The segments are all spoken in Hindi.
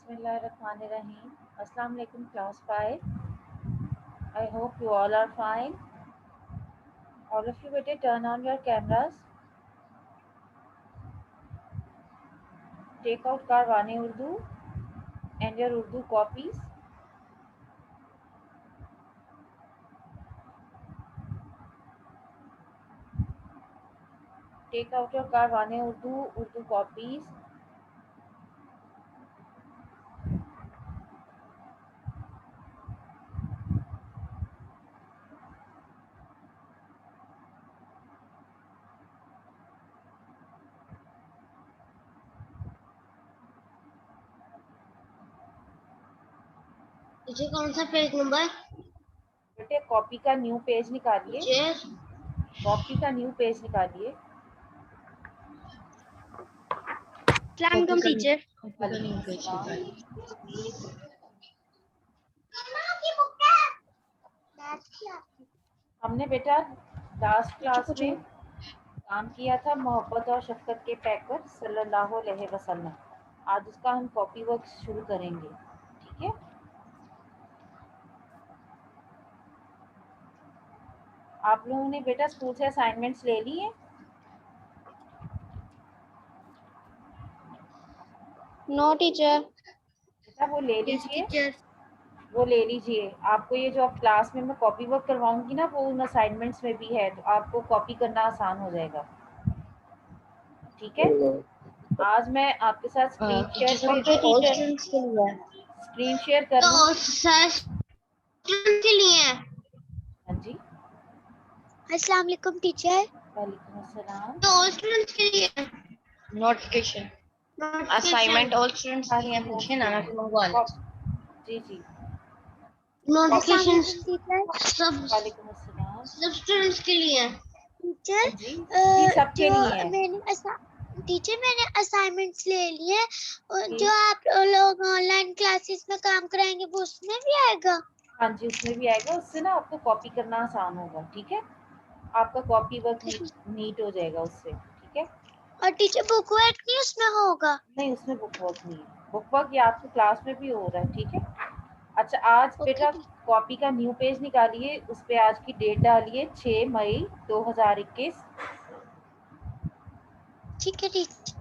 Bismillahirrahmanirrahim. Assalamu alaikum class 5. I hope you all are fine. All of you better turn on your cameras. Take out Karwane Urdu and your Urdu copies. Take out your Karwane Urdu copies. मुझे कौन सा पेज नंबर? बेटे कॉपी का न्यू पेज निकालिए। कॉपी का न्यू पेज निकालिए। टीचर हमने बेटा लास्ट क्लास में काम किया था मोहब्बत और शफकत के पैकर सल्लल्लाहु अलैहि वसल्लम। आज उसका हम कॉपी वर्क शुरू करेंगे, ठीक है। आप लोगों ने बेटा स्कूल से असाइनमेंट्स ले लिए? No teacher. बेटा वो ले लीजिए। आपको ये जो आप क्लास में मैं कॉपी वर्क करवाऊंगी ना, वो उन असाइनमेंट्स में भी है, तो आपको कॉपी करना आसान हो जाएगा, ठीक है। आज मैं आपके साथ स्क्रीन शेयर कर के लिए। हाँ जी, अस्सलाम वालेकुम टीचर। वालेकुम अस्सलाम। तो ऑल स्टूडेंट्स के लिए नोटिफिकेशन असाइनमेंट ऑल स्टूडेंट्स के लिए पूछे ना मंगवा लो। जी नोटिफिकेशन टीचर। वालेकुम अस्सलाम। सब स्टूडेंट्स के लिए टीचर जी सबके लिए है। मैंने असाइनमेंट्स ले लिए। जो आप लोग ऑनलाइन क्लासेस में काम कराएंगे वो उसमें भी आएगा? हाँ जी, उसमें भी आएगा। उससे ना आपको कॉपी करना आसान होगा, ठीक है। आपका कॉपी वर्क नीट हो जाएगा उससे, ठीक है। और टीचर बुक वर्क नहीं उसमें होगा? नहीं, उसमें बुक वर्क नहीं है। बुक वर्क ये आपको क्लास में भी हो रहा है, ठीक है। अच्छा, आज बेटा कॉपी का न्यू पेज निकालिए, उस पे आज की डेट डालिए 6 मई 2021। ठीक है टीचर।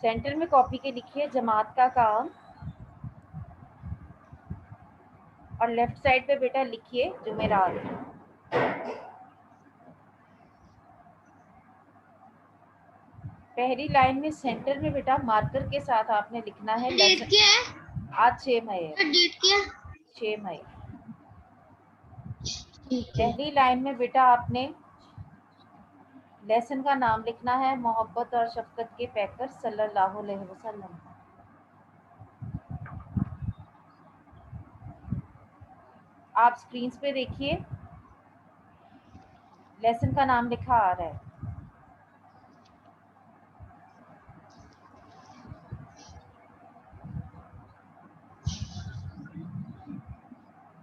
सेंटर में कॉपी के लिखिए जमात का काम, और लेफ्ट साइड पे बेटा लिखिए जुमेरात। पहली लाइन में सेंटर में बेटा मार्कर के साथ आपने लिखना है डेट क्या है? आज 6 मई है। डेट क्या? 6 मई। पहली लाइन में बेटा आपने लेसन का नाम लिखना है मोहब्बत और शफकत के पैकर सल्लल्लाहु अलैहि वसल्लम। आप स्क्रीन पे देखिए, लेसन का नाम लिखा आ रहा है।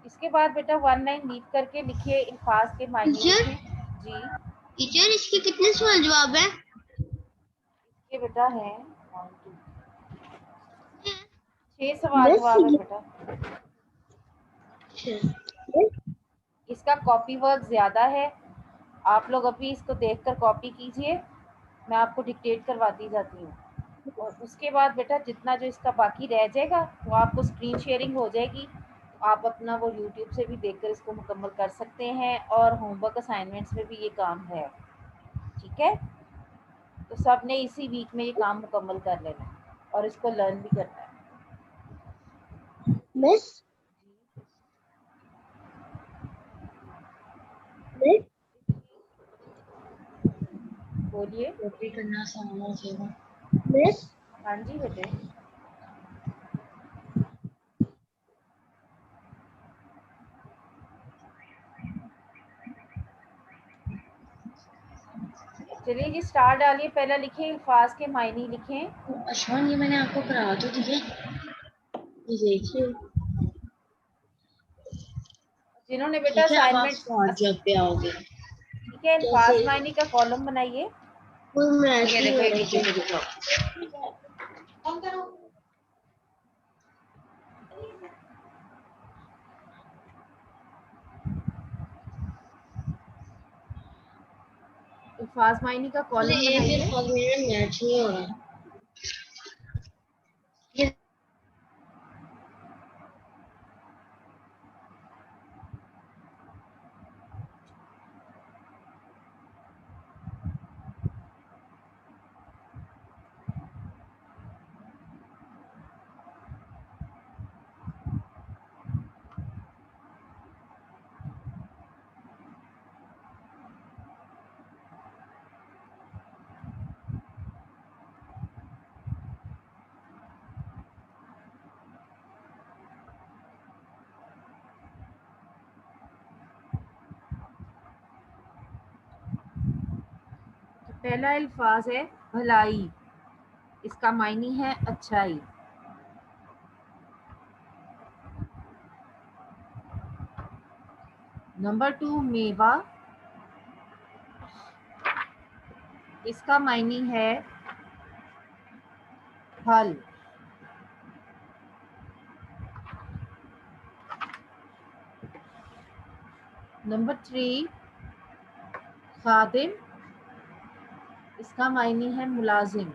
इसके बाद बेटा 1 लाइन लीव करके लिखिए अल्फाज के मायने लिखें। जी टीचर, इसके कितने सवाल जवाब है? इसके बेटा है 6 सवाल जवाब है बेटा। इसका कॉपी वर्क ज्यादा है, आप लोग अभी इसको देखकर कॉपी कीजिए, मैं आपको डिक्टेट करवाती जाती हूँ। और उसके बाद बेटा जितना जो इसका बाकी रह जाएगा वो आपको स्क्रीन शेयरिंग हो जाएगी, तो आप अपना वो यूट्यूब से भी देखकर इसको मुकम्मल कर सकते हैं। और होमवर्क असाइनमेंट्स में भी ये काम है, ठीक है। तो सब ने इसी वीक में ये काम मुकम्मल कर लेना है और इसको लर्न भी करना है। मिस बोलिए। कॉपी करना आसान हो जाएगा। मिस हाँ जी बेटे। चलिए जी स्टार डालिए। पहला लिखें अल्फाज के मायने लिखें। अशवान, ये मैंने आपको करा तो दिया। देखिए जिन्होंने बेटा असाइनमेंट जब पे आओगे ठीक है, अल्फाज मायने का कॉलम बनाइए। ये देखो ये नीचे से दिखाओ। अल्फाज मायने का कॉलम बनाइए। मैच नहीं हो रहा। पहला अल्फाज है भलाई, इसका मायने है अच्छाई। नंबर 2 मेवा, इसका मायने है फल। नंबर 3 खादिम, इसका मायने है मुलाजिम।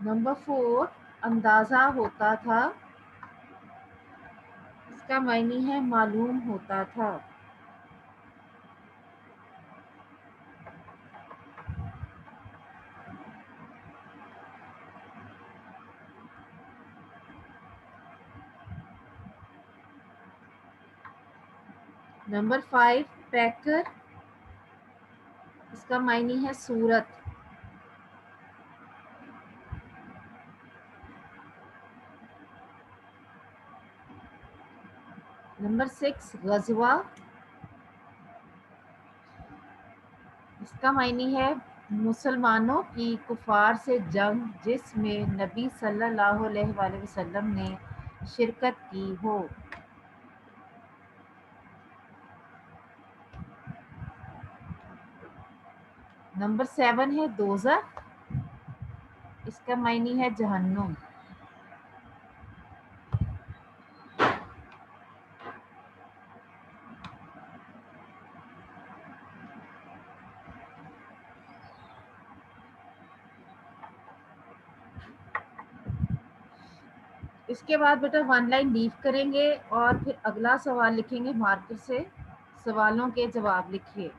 नंबर 4 अंदाजा होता था, इसका मायने है मालूम होता था। नंबर 5 पैकर, इसका मायने है सूरत। नंबर 6 गजवा, इसका मायने है मुसलमानों की कुफार से जंग जिसमें नबी सल्लल्लाहु अलैहि वसल्लम ने शिरकत की हो। नंबर 7 है दोज़ख, इसका मायने है जहन्नुम। इसके बाद बेटा 1 लाइन लीव करेंगे और फिर अगला सवाल लिखेंगे मार्कर से। सवालों के जवाब लिखिए।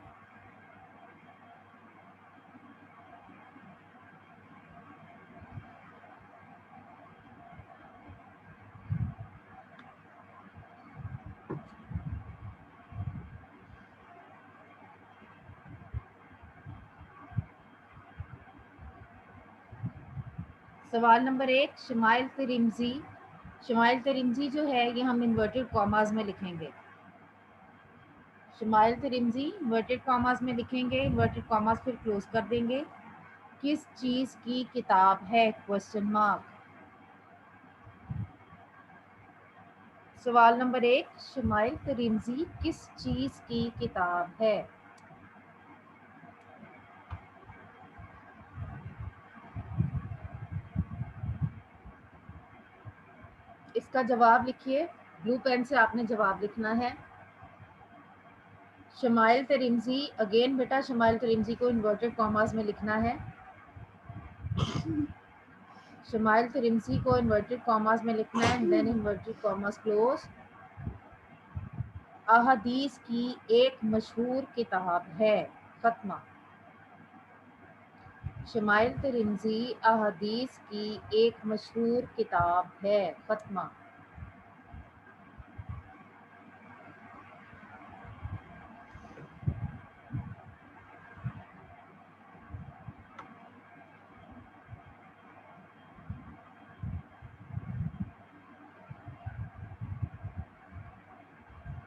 सवाल नंबर 1 शमाइल तिरिमजी। शमाइल तिरिमजी जो है ये हम इन्वर्टेड कॉमास में लिखेंगे। शमाइल तिरिमजी इन्वर्टेड कॉमास में लिखेंगे, इन्वर्टेड कॉमास फिर क्लोज कर देंगे। किस चीज़ की किताब है? Question mark. सवाल नंबर 1 शमाइल तिरिमजी किस चीज़ की किताब है? इसका जवाब लिखिए। ब्लू पेन से आपने जवाब लिखना है। शमाइल तिरिमजी, अगेन बेटा शमाइल तिरिमजी को इन्वर्टेड कॉमास में लिखना है। शमाइल तिरिमजी को इन्वर्टेड कॉमास में लिखना है, देन इन्वर्टेड कॉमास क्लोज। अहदीस की एक मशहूर किताब है, खत्मा। शमाइल तिरिमजी अहदीस की एक मशहूर किताब है, खत्मा।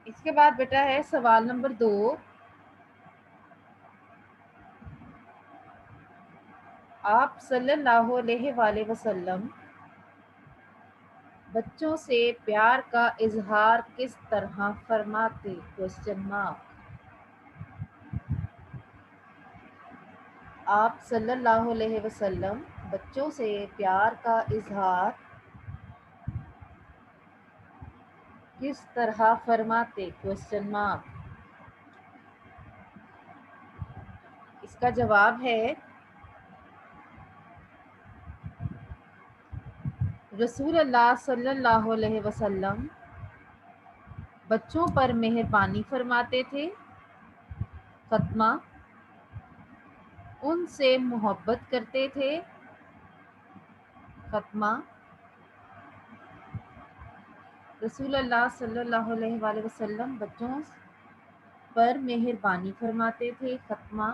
इसके बाद बेटा है सवाल नंबर 2 आप सल्लल्लाहु अलैहि वसल्लम बच्चों से प्यार का इजहार किस तरह फरमाते? Question mark. आप सल्लल्लाहु अलैहि वसल्लम बच्चों से प्यार का इजहार किस तरह फरमाते? Question mark. इसका जवाब है रसूल अल्लाह सल्लल्लाहु अलैहि वसल्लम बच्चों पर मेहरबानी फरमाते थे, खत्मा। उनसे मोहब्बत करते थे, खत्मा। रसूल अल्लाह सल्लल्लाहु अलैहि वसल्लम बच्चों पर मेहरबानी फरमाते थे, खत्मा।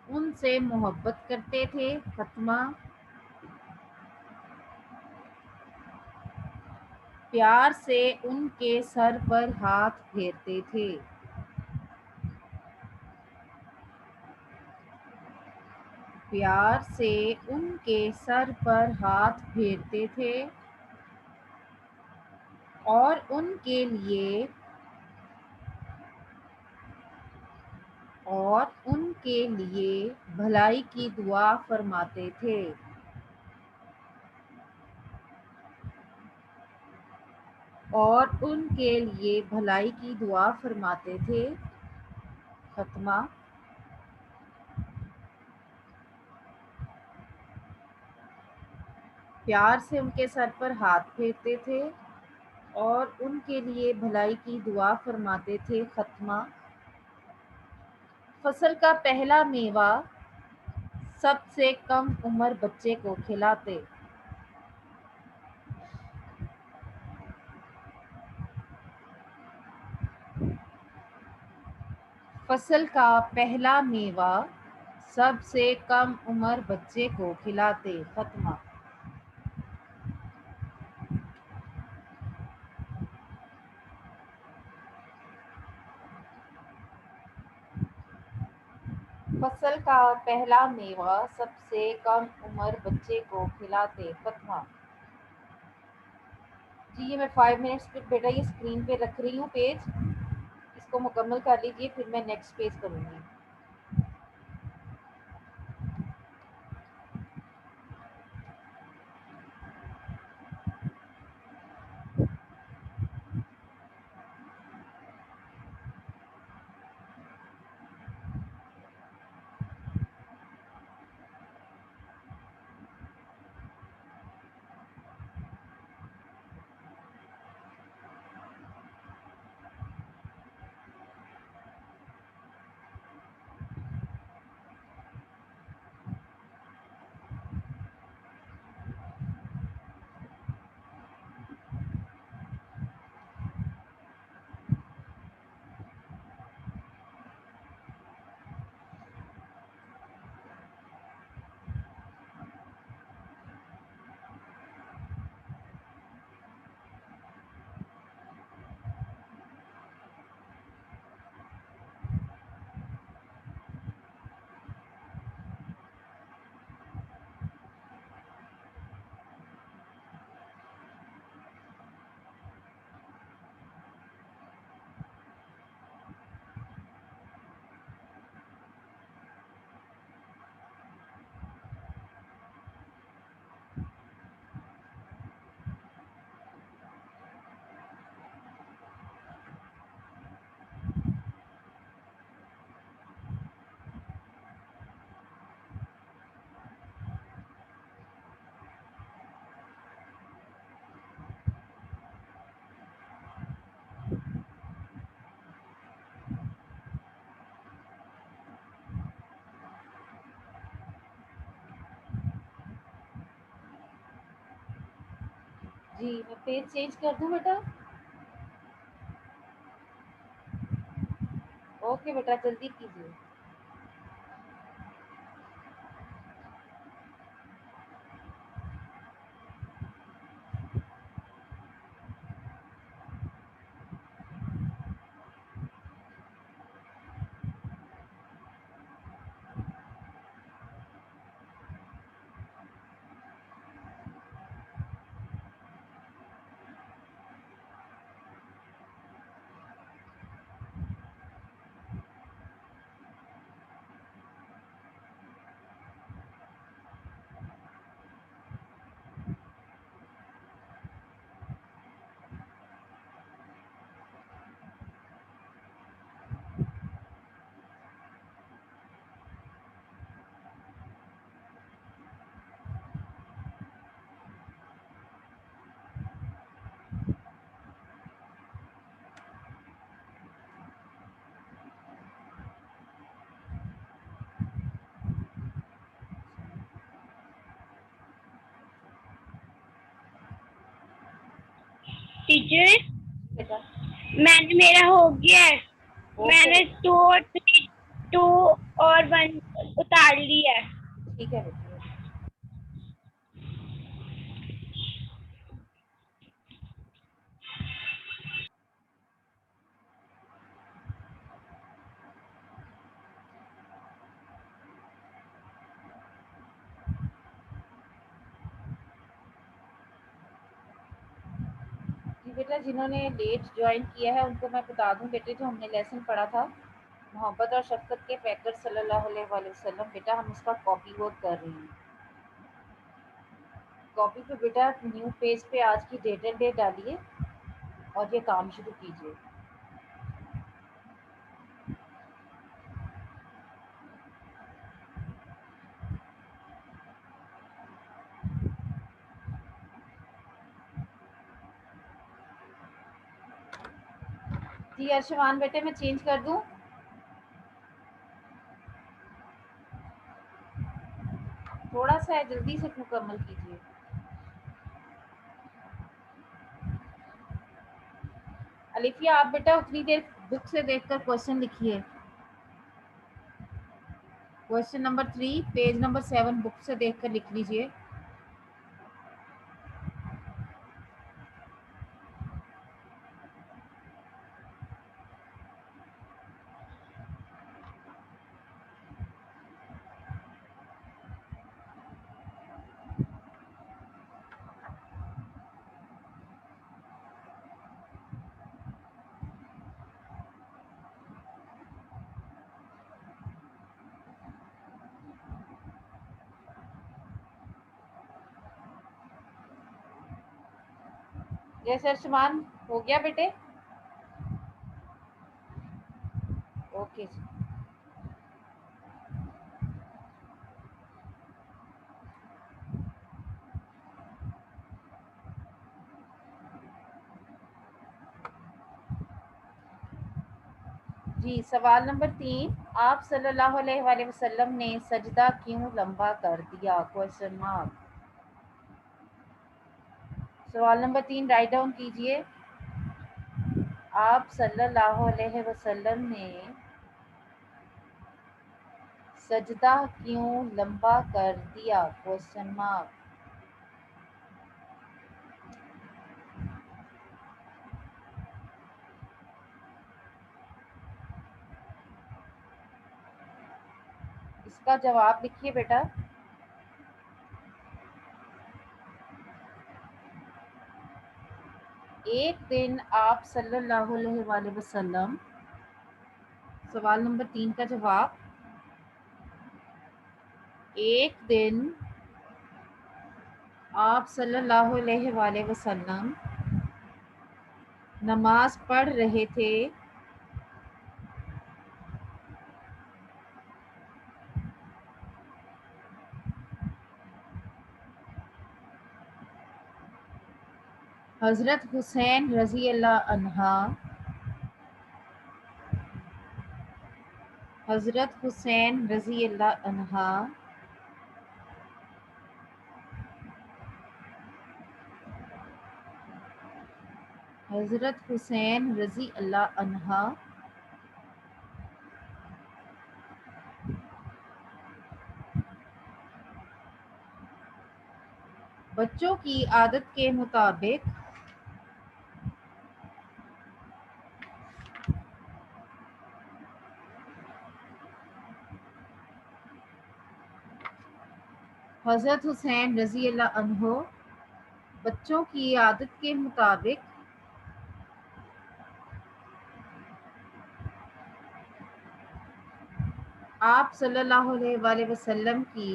उनसे मोहब्बत करते थे, खत्मा। प्यार से उनके सर पर हाथ फेरते थे। प्यार से उनके सर पर हाथ फेरते थे और उनके लिए भलाई की दुआ फरमाते थे। और उनके लिए भलाई की दुआ फरमाते थे, खत्मा। प्यार से उनके सर पर हाथ फेरते थे और उनके लिए भलाई की दुआ फरमाते थे, खत्मा। फसल का पहला मेवा सबसे कम उम्र बच्चे को खिलाते। फसल का पहला मेवा सबसे कम उम्र बच्चे को खिलाते, खत्मा। फसल का पहला मेवा सबसे कम उम्र बच्चे को खिलाते, खत्मा। जी ये मैं 5 मिनट्स पे बेटा ये स्क्रीन पे रख रही हूँ पेज, इसको मुकम्मल कर लीजिए, फिर मैं नेक्स्ट पेज करूँगी। जी मैं पेज चेंज कर दूं बेटा? ओके बेटा जल्दी कीजिए। टीचर बेटा मेरा हो गया है। ओके मैंने 2 और 1 उतार ली है। ठीक है बेटा। जी बेटा, जिन्होंने लेट ज्वाइन किया है उनको मैं बता दूं बेटे, जो हमने लेसन पढ़ा था मोहब्बत और शफकत के पैकर सल्लल्लाहु अलैहि वसल्लम, बेटा हम उसका कॉपी वर्क कर रहे हैं। कॉपी पे बेटा न्यू पेज पे आज की डेट एंड डेट डालिए और ये काम शुरू कीजिए। जी अर्शमान बेटे, मैं चेंज कर दूं? थोड़ा सा है, जल्दी से मुकम्मल कीजिए। अलिफिया आप बेटा उतनी देर बुक से देखकर क्वेश्चन लिखिए। Question number 3 page number 7 book से देखकर लिख लीजिए। जैसे अर्शमान हो गया बेटे? ओके जी। जी सवाल नंबर 3, आप सल्लल्लाहु अलैहि वसल्लम ने सजदा क्यों लंबा कर दिया? Question mark. सवाल नंबर 3 राइट डाउन कीजिए। आप सल्लल्लाहु अलैहि वसल्लम ने सजदा क्यों लंबा कर दिया? Question mark. इसका जवाब लिखिए बेटा। एक दिन आप सल्लल्लाहु अलैहि वसल्लम, सवाल नंबर 3 का जवाब, एक दिन आप सल्लल्लाहु अलैहि वसल्लम नमाज पढ़ रहे थे। हजरत हुसैन रजी अल्लाह अन्हा, हजरत हुसैन रजी अल्लाह अन्हा हजरत हुसैन रजी अल्लाह अन्हा बच्चों की आदत के मुताबिक हजरत हुसैन रजी अल्लाह अन्हो बच्चों की आदत के मुताबिक आप सल्लल्लाहु अलैहि वसल्लम की,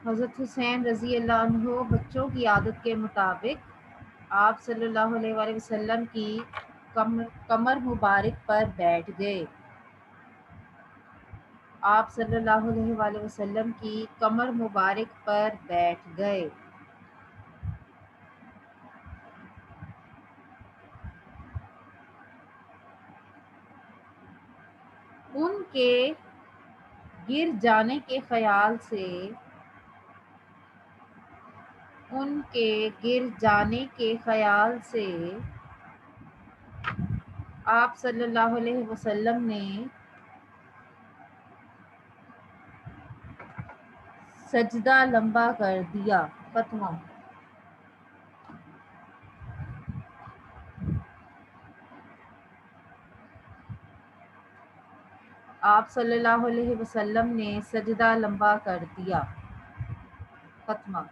हजरत हुसैन रजी अल्लाह अन्हो बच्चों की आदत के मुताबिक आप सल्लल्लाहु अलैहि वसल्लम की कमर मुबारक पर बैठ गए। आप सल्लल्लाहु अलैहि वसल्लम की कमर मुबारक पर बैठ गए। उनके गिर जाने के ख्याल से के गिर जाने के ख्याल से आप सल्लल्लाहु अलैहि वसल्लम ने सजदा लंबा कर दिया। फतवा। आप सल्लल्लाहु अलैहि वसल्लम ने सजदा लंबा कर दिया। फतवा।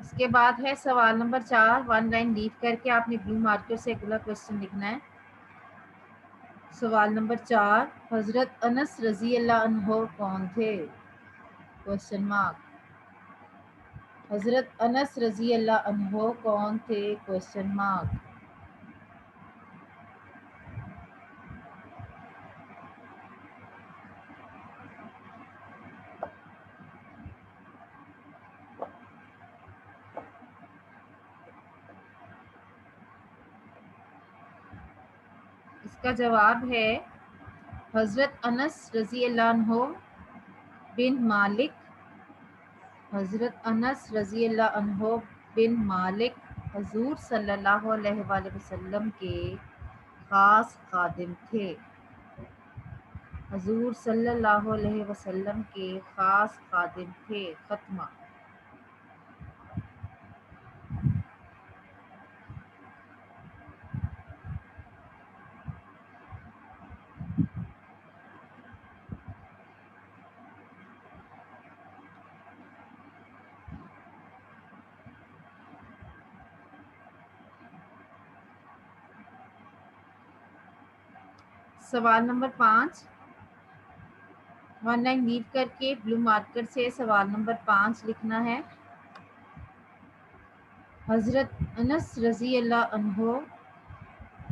इसके बाद है सवाल नंबर 4। 1 लाइन लीव करके आपने ब्लू मार्कर से अगला क्वेश्चन लिखना है। सवाल नंबर 4, हजरत अनस रजी अल्लाह अन्हो कौन थे? Question mark. हजरत अनस रजी अल्लाह अन्हो कौन थे? Question mark. इसका जवाब है हजरत अनस रजी अल्लाह अन्हो बिन मालिक। हजरत अनस रजी अल्लाह अन्हो बिन मालिक हुजूर सल्लल्लाहु अलैहि वसल्लम के खास खादिम थे। हुजूर सल्लल्लाहु अलैहि वसल्लम के खास खादिम थे। खत्मा। सवाल नंबर 5। 1 लाइन लीव करके ब्लू मार्कर से सवाल नंबर 5 लिखना है। हजरत अनस रजी अल्लाह अन्हो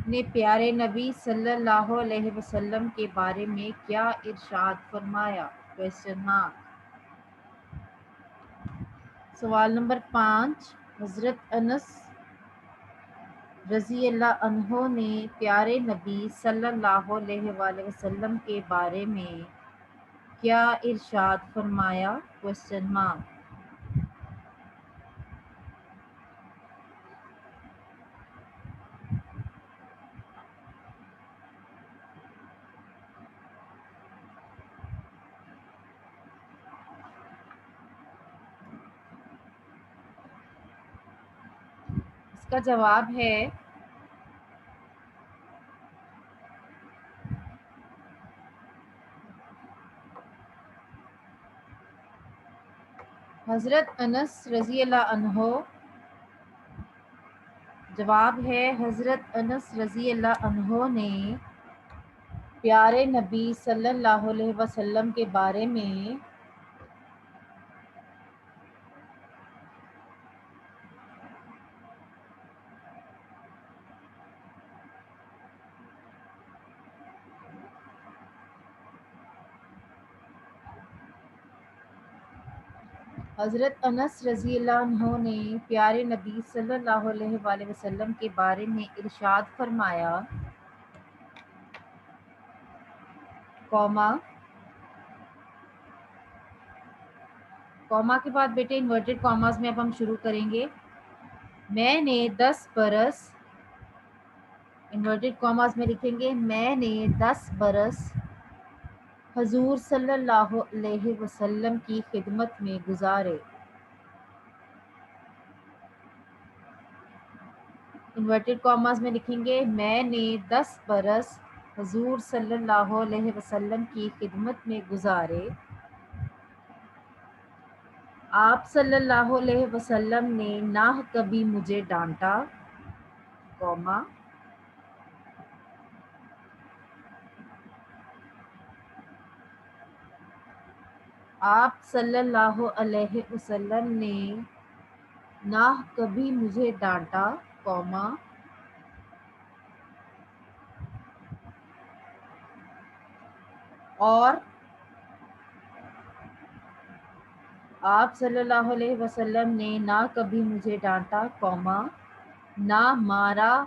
ने प्यारे नबी सल्लल्लाहु अलैहि वसल्लम के बारे में क्या इरशाद फरमाया? Question mark. सवाल नंबर 5, हजरत अनस रजी अल्लाह अन्हो ने प्यारे नबी सल्लल्लाहु अलैहि वसल्लम के बारे में क्या इरशाद फरमाया? Question mark. इसका जवाब है हजरत अनस रजी अल्लाह अन्हो। जवाब है हजरत अनस रजी अल्लाह अन्हो ने प्यारे नबी सल्लल्लाहु अलैहि वसल्लम के बारे में हजरत अनस रजी अल्लाह अन्हो ने प्यारे नबी सल्लल्लाहु अलैहि वसल्लम के बारे में इरशाद फरमाया, कॉमा कॉमा के बाद बेटे इन्वर्टेड कॉमास में अब हम शुरू करेंगे। मैंने 10 बरस, इन्वर्टेड कॉमास में लिखेंगे मैंने 10 बरस हुजूर सल्लल्लाहु अलैहि वसल्लम की खिदमत में गुजारे। इन्वर्टेड कॉमास में लिखेंगे मैंने 10 बरस हुजूर सल्लल्लाहु अलैहि वसल्लम की खिदमत में गुजारे। आप सल्लल्लाहु अलैहि वसल्लम ने ना कभी मुझे डांटा, कॉमा आप सल्लल्लाहु अलैहि वसल्लम ने ना कभी मुझे डांटा, कॉमा और आप सल्लल्लाहु अलैहि वसल्लम ने ना कभी मुझे डांटा, कॉमा ना मारा,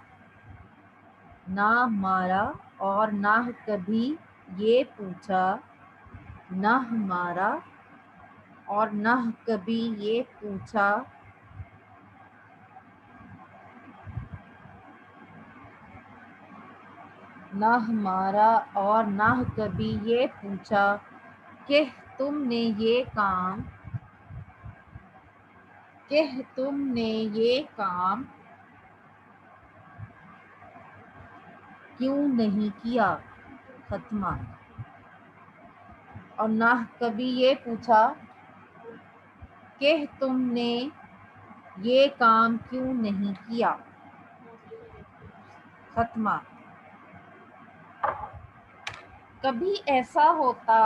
ना मारा और ना कभी ये पूछा, ना मारा और ना कभी ये पूछा, ना मारा और ना कभी ये पूछा कि तुमने ये काम, कि तुमने ये काम क्यों नहीं किया, खत्मा। और ना कभी ये पूछा कि तुमने ये काम क्यों नहीं किया, खत्मा। कभी ऐसा होता,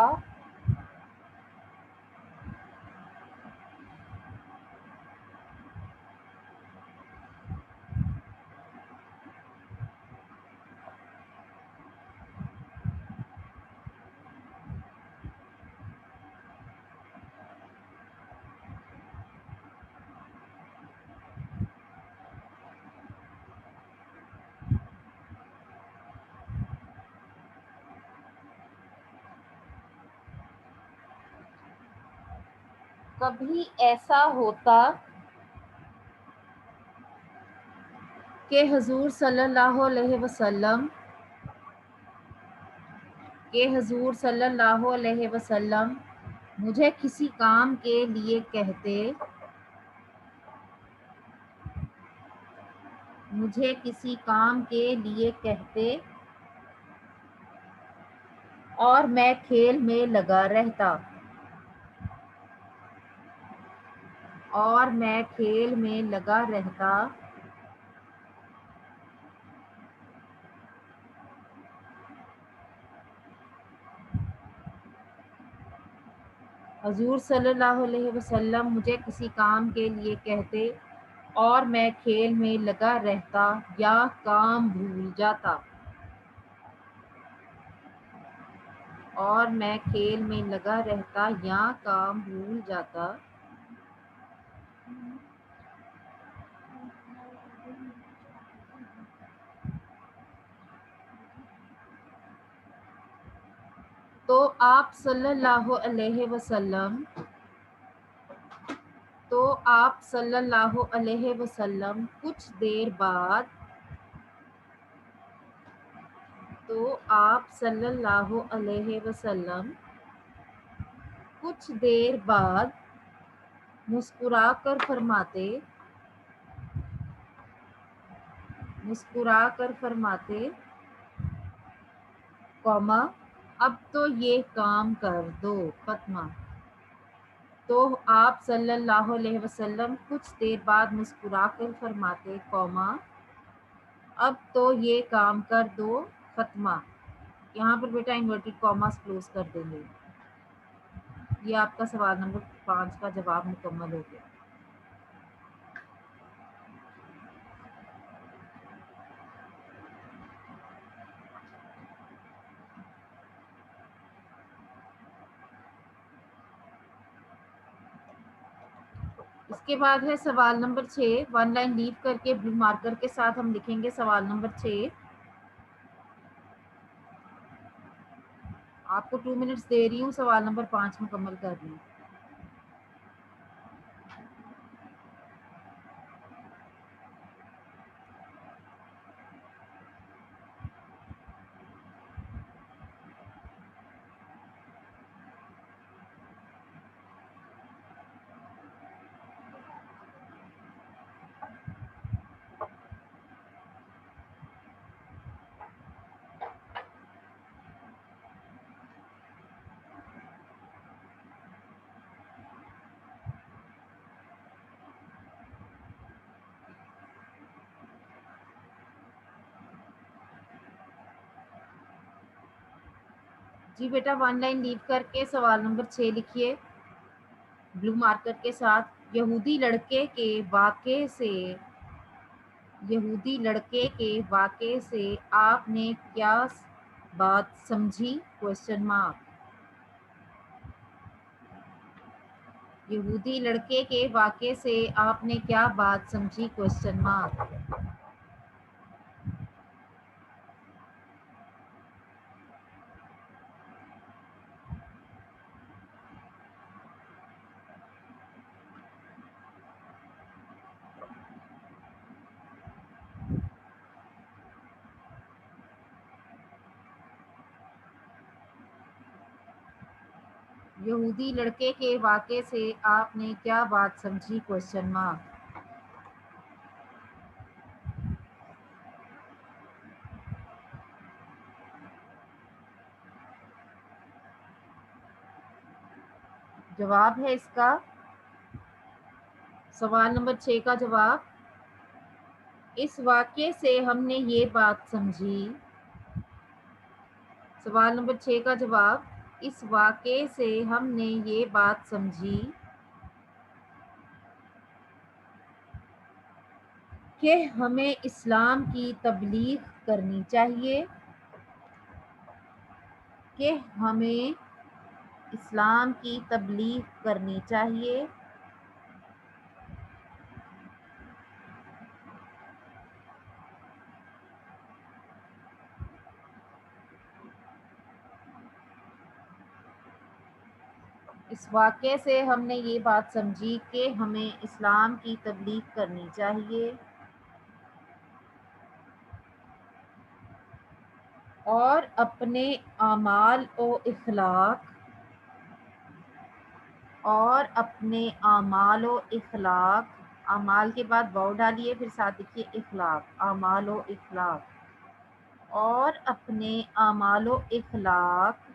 कभी ऐसा होता कि हुजूर सल्लल्लाहु अलैहि वसल्लम, कि हुजूर सल्लल्लाहु अलैहि वसल्लम मुझे किसी काम के लिए कहते, मुझे किसी काम के लिए कहते और मैं खेल में लगा रहता, और मैं खेल में लगा रहता। हुजूर सल्लल्लाहु अलैहि वसल्लम मुझे किसी काम के लिए कहते और मैं खेल में लगा रहता या काम भूल जाता, और मैं खेल में लगा रहता या काम भूल जाता। तो आप सल्लल्लाहु अलैहि वसल्लम, तो आप सल्लल्लाहु अलैहि वसल्लम कुछ देर बाद, तो आप सल्लल्लाहु अलैहि वसल्लम कुछ देर बाद मुस्कुराकर फरमाते, मुस्कुराकर फरमाते, कौमा अब तो ये काम कर दो, खत्मा। तो आप सल्लल्लाहु अलैहि वसल्लम कुछ देर बाद मुस्कुराकर फरमाते, कौमा अब तो ये काम कर दो, खत्मा। यहाँ पर बेटा इन्वर्टेड कॉमास क्लोज कर देंगे। ये आपका सवाल नंबर 5 का जवाब मुकम्मल हो गया। इसके बाद है सवाल नंबर 6। 1 लाइन लीव करके ब्लू मार्कर के साथ हम लिखेंगे सवाल नंबर 6। आपको 2 मिनट्स दे रही हूँ सवाल नंबर 5 मुकम्मल करने। जी बेटा 1 लाइन लीव करके सवाल नंबर 6 लिखिए ब्लू मार्कर के साथ। यहूदी लड़के के वाक़े से, यहूदी लड़के के वाक़े से आपने क्या बात समझी, क्वेश्चन मार्क। यहूदी लड़के के वाक़े से आपने क्या बात समझी, क्वेश्चन मार्क। यहूदी लड़के के वाक़े से आपने क्या बात समझी? Question mark. जवाब है इसका सवाल नंबर 6 का जवाब, इस वाक्य से हमने ये बात समझी। सवाल नंबर 6 का जवाब, इस वाक्य से हमने ये बात समझी कि हमें इस्लाम की तबलीग करनी चाहिए, कि हमें इस्लाम की तबलीग करनी चाहिए। इस वाक़े से हमने ये बात समझी कि हमें इस्लाम की तबलीग करनी चाहिए और अपने आमाल और इखलाक आमाल के बाद वाव डालिए, फिर साथ लिखिए इखलाक, आमाल व इखलाक, और अपने आमाल व इखलाक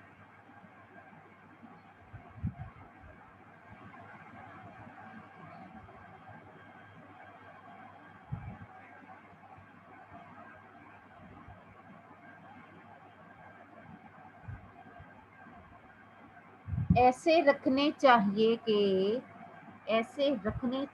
ऐसे रखने चाहिए कि ऐसे रखने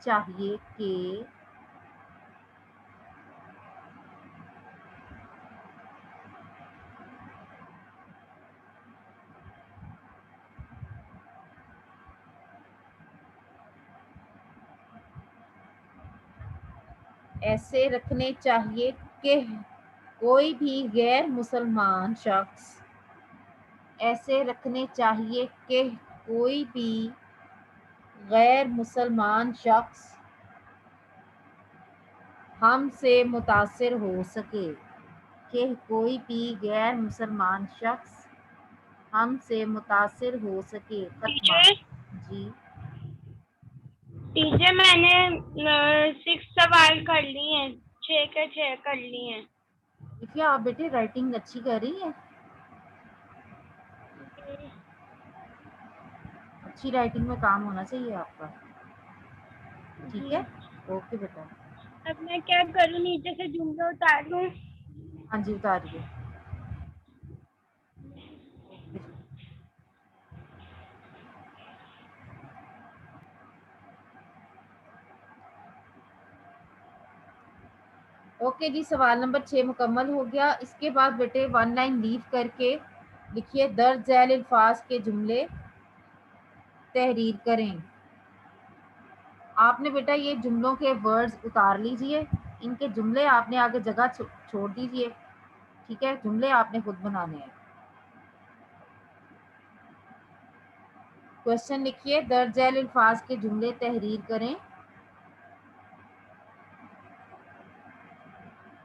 चाहिए कि कोई भी गैर मुसलमान शख्स, ऐसे रखने चाहिए कि कोई भी गैर मुसलमान शख्स हमसे मुतासिर हो सके, कि कोई भी गैर मुसलमान शख्स हमसे मुतासिर हो सके। खत्मा। टीचर जी टीचर मैंने 6 सवाल कर लिए हैं, 6 के 6 कर लिए हैं। देखिए आप बेटे राइटिंग अच्छी कर रही हैं, अच्छी राइटिंग में काम होना चाहिए आपका। ठीक है, ओके बेटा। अब मैं क्या करूँ, नीचे से जुमला उतार लूँ? हाँ जी उतारिए। ओके जी, सवाल नंबर 6 मुकम्मल हो गया। इसके बाद बेटे 1 लाइन लीव करके लिखिए दर्ज झैल अल्फाज के जुमले तहरीर करें। आपने बेटा ये जुमलों के वर्ड्स उतार लीजिए, इनके जुमले आपने आगे जगह छोड़ दीजिए। ठीक है, जुमले आपने खुद बनाने हैं। क्वेश्चन लिखिए दर्ज झैल अल्फाज के जुमले तहरीर करें।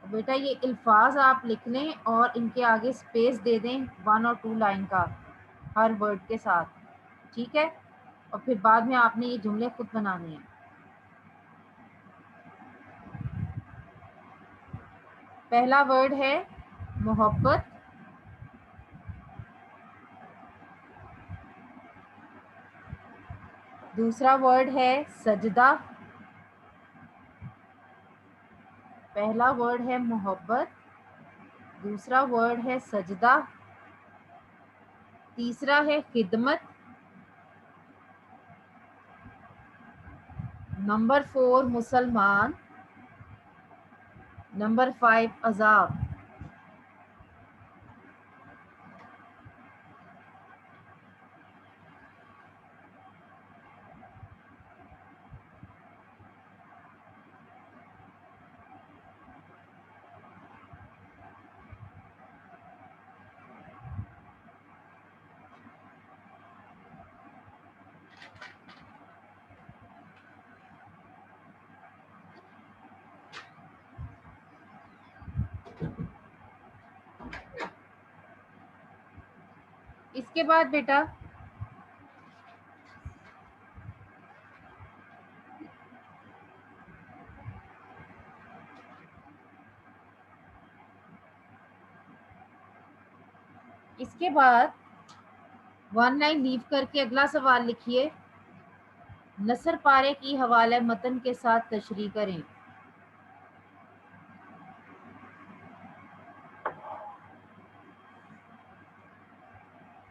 बेटा ये अल्फाज आप लिख लें और इनके आगे स्पेस दे दें 1 और 2 लाइन का हर वर्ड के साथ। ठीक है, और फिर बाद में आपने ये जुमले खुद बनाने हैं। पहला वर्ड है मोहब्बत, दूसरा वर्ड है सजदा। पहला वर्ड है मोहब्बत, दूसरा वर्ड है सजदा, तीसरा है खिदमत, नंबर 4 मुसलमान, नंबर 5 अजाब। इसके बाद बेटा इसके बाद 1 लाइन लीव करके अगला सवाल लिखिए। नसर पारे की हवाले मतन के साथ तशरीह करें।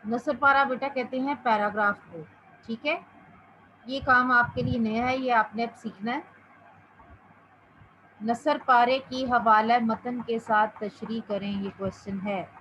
नसर पारा बेटा कहते हैं पैराग्राफ को, ठीक है। ये काम आपके लिए नया है, ये आपने अब सीखना है। नसर पारे की हवाला मतन के साथ तशरीह करें, ये क्वेश्चन है।